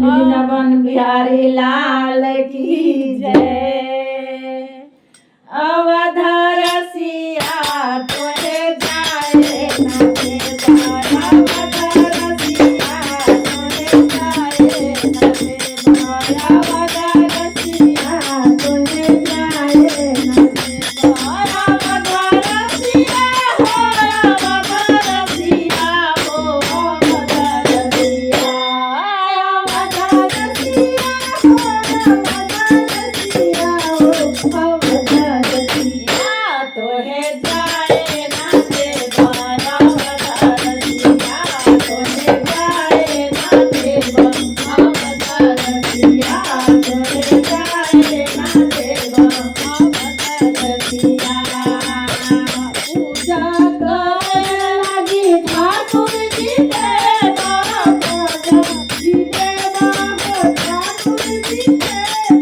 वृंदावन बिहारी लाल की जय। अवध रसिया तोहे जाए नाचे बारा, अवध रसिया तोहे जाए नाचे बारा, अवध रसिया तोहे जाए नाचे बारा, अवध रसिया हो, अवध रसिया हो, अवध रसिया, अवध रसिया हो, अवध रसिया हो, तोहे जाए नाचे बारा, अवध रसिया तोहे जाए नाचे बारा, अवध रसिया तोहे जाए नाचे बारा, अवध रसिया। पूजा करे लागी ठाकुर जी देवा, पूजा जी देवा हो ठाकुर जी देवा।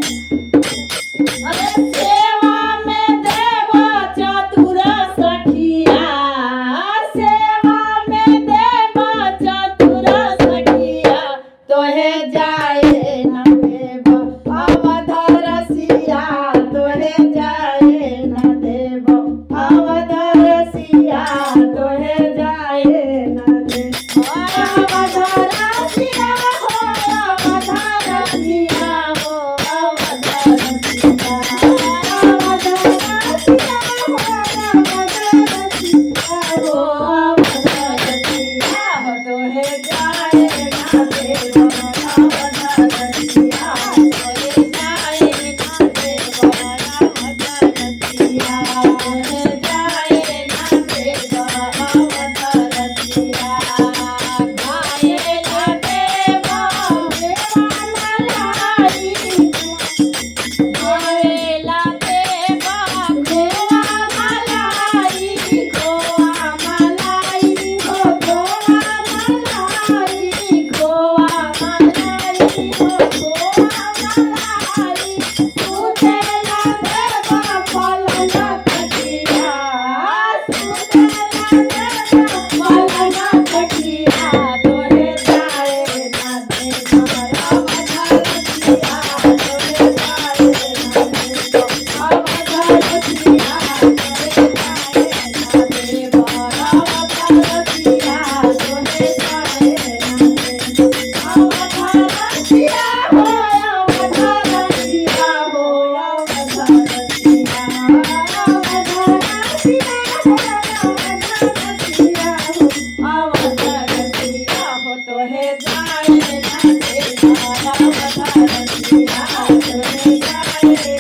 अरे सेवा में देवा चतुर सखिया, सेवा में देवा चतुर सखिया, तोहे जाए ना देवा, अवध रसिया तोहे जाए ना देवा, अवध रसिया तोहे जाए ना देवा, अवध रसिया हो, अवध रसिया हो, अवध रसिया, अवध रसिया हो, अवध रसिया हो, अवध रसिया हो, तोहे जाए ना देवा, अवध रसिया तोहे जाए ना देवा, अवध रसिया तोहे जाए ना देवा, अवध रसिया। गाये ला देवा देवा मलाई, गोरेला देवा गोवा मलाई, गोवा मलाई हो, गोवा मलाई, गोवा मलाई हो, गोवा मलाई। सुतेला देवा पलंग तकिया, सुतेला देवा पलंग तकिया, तोहे जाए ना देवा, अवध रसिया तोहे जाए ना देवा, अवध रसिया तोहे जाए ना देवा, अवध रसिया तोहे जाए ना देवा, अवध रसिया हो, अवध रसिया हो, अवध रसिया, अवध रसिया हो, अवध रसिया हो, अवध रसिया हो, तोहे जाए ना देवा, अवध रसिया तोहे जाए